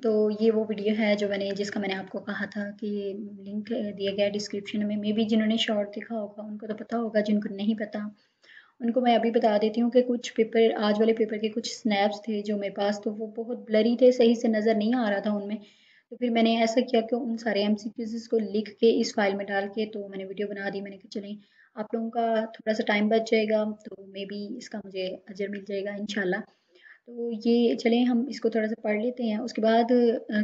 तो ये वो वीडियो है जो जिसका मैंने आपको कहा था कि लिंक दिया गया है डिस्क्रिप्शन में। मे बी जिन्होंने शॉर्ट देखा होगा उनको तो पता होगा, जिनको नहीं पता उनको मैं अभी बता देती हूँ कि कुछ पेपर, आज वाले पेपर के कुछ स्नैप्स थे जो मेरे पास, तो वो बहुत ब्लरी थे, सही से नज़र नहीं आ रहा था उनमें। तो फिर मैंने ऐसा किया कि उन सारे एमसीक्यूज़ को लिख के इस फाइल में डाल के तो मैंने वीडियो बना दी। मैंने कहा चलें आप लोगों का थोड़ा सा टाइम बच जाएगा, तो मे बी इसका मुझे अजर मिल जाएगा इंशाल्लाह। तो ये चलें हम इसको थोड़ा सा पढ़ लेते हैं। उसके बाद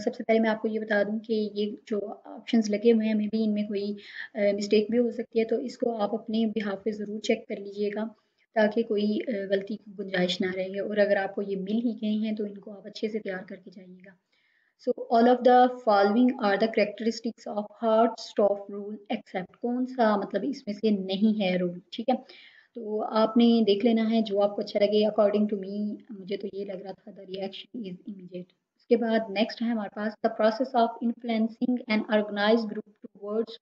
सबसे पहले मैं आपको ये बता दूं कि ये जो ऑप्शंस लगे हुए हैं, मे बी इनमें कोई मिस्टेक भी हो सकती है, तो इसको आप अपने बिहाफ पे ज़रूर चेक कर लीजिएगा ताकि कोई गलती की गुंजाइश ना रहे। और अगर आपको ये मिल ही गए हैं तो इनको आप अच्छे से तैयार करके जाइएगा। So all of the following are the characteristics of hard stop rule except, कौन सा मतलब इसमें से नहीं है रूल, ठीक है। तो आपने देख लेना है जो आपको अच्छा लगे। अकॉर्डिंग टू मी मुझे तो ये लग रहा था द रिएक्शन इज इमीडिएट। उसके बाद नेक्स्ट है हमारे पास the process of influencing an organised group towards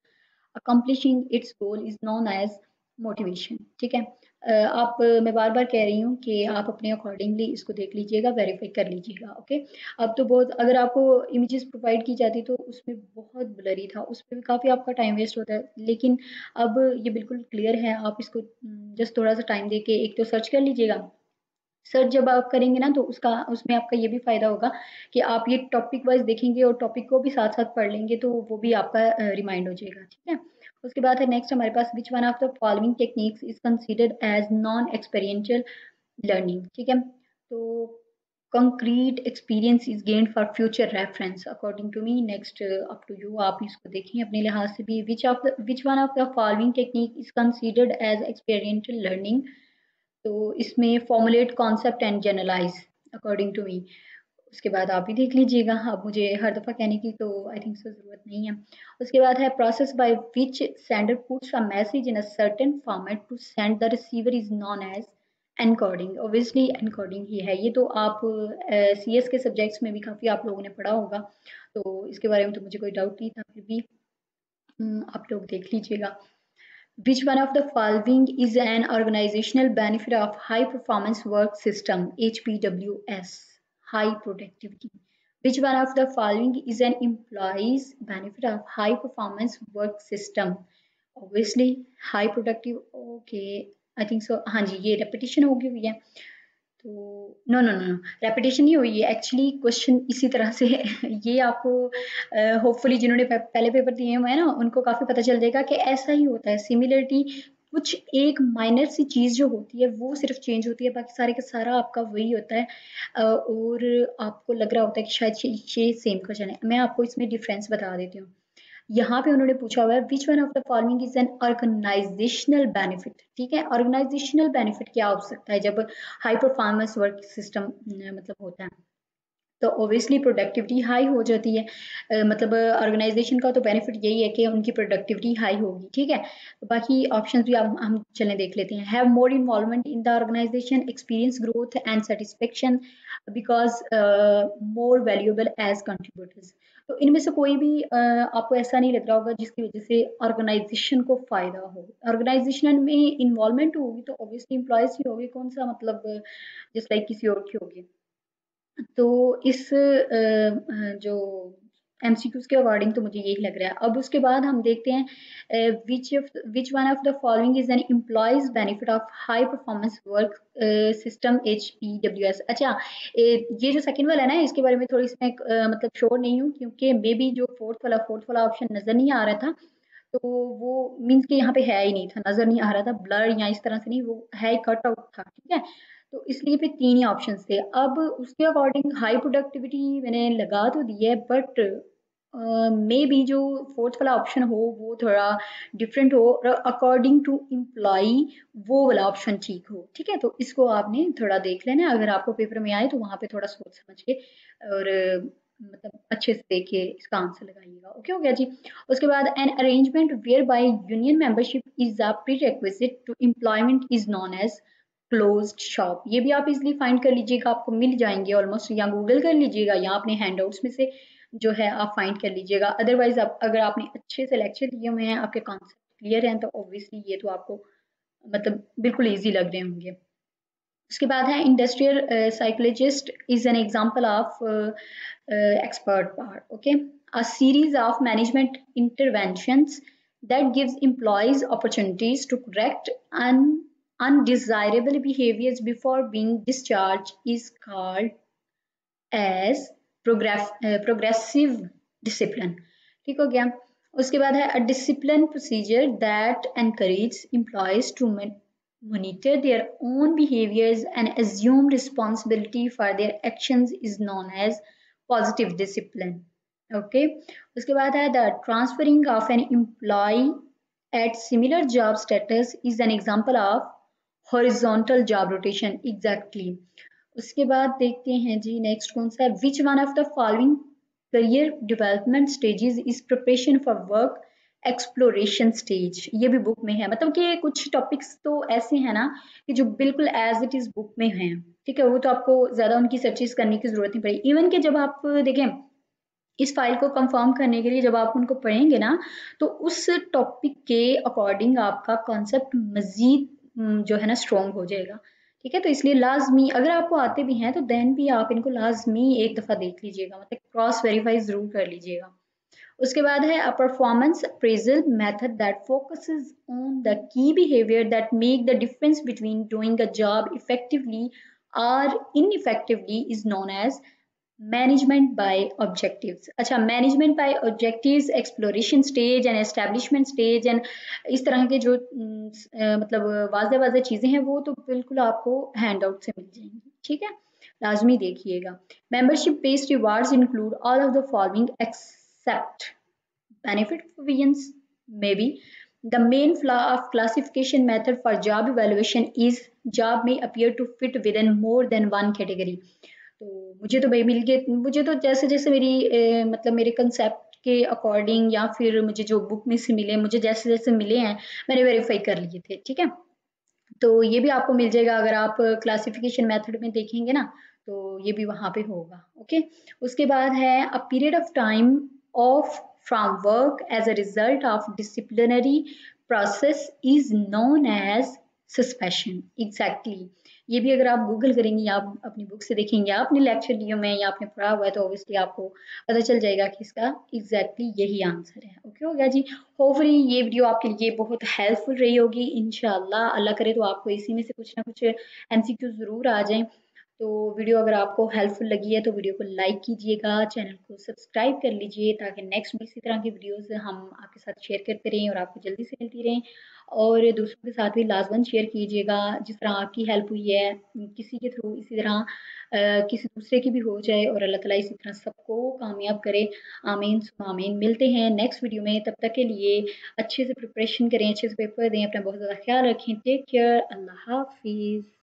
accomplishing its goal is known as motivation, ठीक है। मैं बार बार कह रही हूँ कि आप अपने अकॉर्डिंगली इसको देख लीजिएगा, वेरीफाई कर लीजिएगा, ओके। अब तो बहुत, अगर आपको इमेजेस प्रोवाइड की जाती तो उसमें बहुत ब्लरी था, उस पर भी काफ़ी आपका टाइम वेस्ट होता है, लेकिन अब ये बिल्कुल क्लियर है। आप इसको जस्ट थोड़ा सा टाइम दे के एक तो सर्च कर लीजिएगा। सर्च जब आप करेंगे ना तो उसका उसमें आपका ये भी फ़ायदा होगा कि आप ये टॉपिक वाइज देखेंगे और टॉपिक को भी साथ साथ पढ़ लेंगे, तो वो भी आपका रिमाइंड हो जाएगा, ठीक है। उसके बाद है नेक्स्ट हमारे पास which one of the following techniques is considered as non experiential learning, ठीक है। तो concrete experience is gained for future reference according to me. Next up to you, आप इसको देखें अपने लिहाज से भी। Which one of the following technique is considered as experiential learning, तो इसमें formulate concept and generalise according to me. उसके बाद आप भी देख लीजिएगा, अब मुझे हर दफ़ा कहने की तो आई थिंक सो ज़रूरत नहीं है। उसके बाद है process by which sender puts a message in a certain format to send the receiver is known as encoding. Obviously encoding ही है ये, तो आप सीएस के सब्जेक्ट्स में भी काफ़ी आप लोगों ने पढ़ा होगा, तो इसके बारे में तो मुझे कोई डाउट नहीं था, फिर भी आप लोग देख लीजिएगा। Which one of the following is an organizational benefit of high performance work system HPWS, high productivity? Which one of the following is an employee's benefit of high performance work system? Obviously high productive, okay, I think so। हाँ जी, ये repetition होगी हुई है, तो no no no no, repetition नहीं हुई है actually, question इसी तरह से है। ये आपको होपफुली जिन्होंने पहले पेपर दिए हुए हैं ना उनको काफ़ी पता चल जाएगा कि ऐसा ही होता है। सिमिलरिटी, कुछ एक माइनर सी चीज़ जो होती है वो सिर्फ चेंज होती है, बाकी सारे का सारा आपका वही होता है। और आपको लग रहा होता है कि शायद ये सेम क्वेश्चन है। मैं आपको इसमें डिफरेंस बता देती हूँ। यहाँ पे उन्होंने पूछा हुआ है which one of the following is an organisational benefit, ठीक है। ऑर्गेनाइजेशनल बेनिफिट क्या हो सकता है जब हाई परफॉर्मेंस वर्क सिस्टम मतलब होता है, तो ऑब्वियसली प्रोडक्टिविटी हाई हो जाती है। मतलब ऑर्गेनाइजेशन का तो बेनिफिट यही है कि उनकी प्रोडक्टिविटी हाई होगी, ठीक है। बाकी ऑप्शंस भी हम चलें देख लेते हैं। Have more involvement in the organisation, experience growth and satisfaction because more valuable as contributors. तो इनमें से कोई भी आपको ऐसा नहीं लग रहा होगा जिसकी वजह से ऑर्गेनाइजेशन को फायदा हो। ऑर्गेनाइजेशन में इन्वॉल्वमेंट होगी तो ऑब्वियसली एम्प्लॉयज ही होगी, कौन सा मतलब जस्ट लाइक किसी और की होगी। तो इस जो एमसीक्यूज के अकॉर्डिंग तो मुझे यही लग रहा है। अब उसके बाद हम देखते हैं विच one of the following is N employees benefit of high performance work system HPWS। अच्छा, ये जो सेकंड वाला है ना इसके बारे में थोड़ी सी मैं मतलब श्योर नहीं हूँ, क्योंकि मे बी जो फोर्थ वाला ऑप्शन नजर नहीं आ रहा था, तो वो मीन्स कि यहाँ पे है ही नहीं था, नजर नहीं आ रहा था, ब्लर या इस तरह से नहीं, वो है कट आउट था, ठीक है। तो इसलिए फिर तीन ही ऑप्शन थे। अब उसके अकॉर्डिंग हाई प्रोडक्टिविटी मैंने लगा तो दी है, बट मे बी जो फोर्थ वाला ऑप्शन हो वो थोड़ा डिफरेंट हो और अकॉर्डिंग टू एम्प्लॉई वो वाला ऑप्शन ठीक हो, ठीक है। तो इसको आपने थोड़ा देख लेना, अगर आपको पेपर में आए तो वहां पे थोड़ा सोच समझ के और मतलब अच्छे से देख के इसका आंसर लगाइएगा। ओके, हो गया जी। उसके बाद an arrangement whereby union membership is a prerequisite to employment is known as closed shop. ये भी आप इजीली फाइंड कर लीजिएगा, आपको मिल जाएंगे ऑलमोस्ट, या गूगल कर लीजिएगा या अपने हैंडआउट्स में से जो है आप फाइंड कर लीजिएगा। अदरवाइज आप अगर आपने अच्छे से लेक्चर दिए हुए हैं, आपके कॉन्सेप्ट क्लियर हैं, तो ऑब्वियसली ये तो आपको मतलब बिल्कुल ईजी लग रहे होंगे। उसके बाद है industrial psychologist is an example of expert part. Okay, a series of management interventions that gives employees opportunities to correct undesirable behaviors before being discharged is called as progressive discipline. ठीक हो गया। उसके बाद है a discipline procedure that encourages employees to monitor their own behaviors and assume responsibility for their actions is known as positive discipline. Okay, उसके बाद है the transferring of an employee at similar job status is an example of horizontal job rotation. Exactly. उसके बाद देखते हैं जी next कौन सा है, which one of the following career development stages is preparation for work exploration stage. ये भी book में है, मतलब कि कुछ टॉपिक्स तो ऐसे हैं ना कि जो बिल्कुल एज इट इज बुक में हैं, ठीक है, वो तो आपको ज्यादा उनकी सर्चेस करने की जरूरत नहीं पड़ेगी। इवन कि जब आप देखें इस फाइल को कंफर्म करने के लिए जब आप उनको पढ़ेंगे ना तो उस टॉपिक के अकॉर्डिंग आपका कॉन्सेप्ट मजीद जो है ना स्ट्रॉन्ग हो जाएगा। ठीक है, तो इसलिए लाजमी अगर आपको आते भी हैं तो देन भी आप इनको लाजमी एक दफ़ा देख लीजिएगा, मतलब क्रॉस वेरीफाई ज़रूर कर लीजिएगा। उसके बाद है a performance appraisal method that focuses on the key behaviour that make the difference between doing a job effectively और ineffectively is known as management by objectives. अच्छा, management by objectives, exploration stage and establishment stage and इस तरह के जो मतलब वाज़े वाज़े चीज़ें हैं वो तो बिल्कुल आपको हैंड आउट से मिल जाएंगी। ठीक है, लाजमी देखिएगा। Membership based rewards include all of the following except benefit provisions. Maybe the main flaw of classification method for job evaluation is job may appear to fit within more than one category. तो मुझे तो भाई मिल गए, मुझे तो जैसे जैसे मेरी मतलब मेरे कंसेप्ट के अकॉर्डिंग या फिर मुझे जो बुक में से मिले, मुझे जैसे जैसे मिले हैं मैंने वेरीफाई कर लिए थे। ठीक है, तो ये भी आपको मिल जाएगा अगर आप क्लासिफिकेशन मेथड में देखेंगे ना तो ये भी वहाँ पे होगा। ओके, उसके बाद है a period of time off from work as a result of disciplinary process is known as suspension. Exactly, ये भी अगर आप गूगल करेंगे या आप अपनी बुक से देखेंगे या अपने लेक्चर लियो में या आपने पढ़ा हुआ है तो ऑब्वियसली आपको पता चल जाएगा कि इसका एग्जैक्टली यही आंसर है। ओके हो गया जी। होपफुली ये वीडियो आपके लिए बहुत हेल्पफुल रही होगी। इंशाल्लाह अल्लाह करे तो आपको इसी में से कुछ ना कुछ एमसीक्यू ज़रूर आ जाएं। तो वीडियो अगर आपको हेल्पफुल लगी है तो वीडियो को लाइक कीजिएगा, चैनल को सब्सक्राइब कर लीजिए ताकि नेक्स्ट भी इसी तरह की वीडियोस हम आपके साथ शेयर करते रहें और आपको जल्दी से मिलती रहें। और दूसरों के साथ भी लाजमन शेयर कीजिएगा, जिस तरह आपकी हेल्प हुई है किसी के थ्रू इसी तरह किसी दूसरे की भी हो जाए और अल्लाह ताला इसी तरह सबको कामयाब करे। आमीन सुम्मा आमीन। मिलते हैं नेक्स्ट वीडियो में, तब तक के लिए अच्छे से प्रिपरेशन करें, अच्छे से पेपर दें, अपना बहुत ज़्यादा ख्याल रखें। टेक केयर, अल्लाह हाफिज़।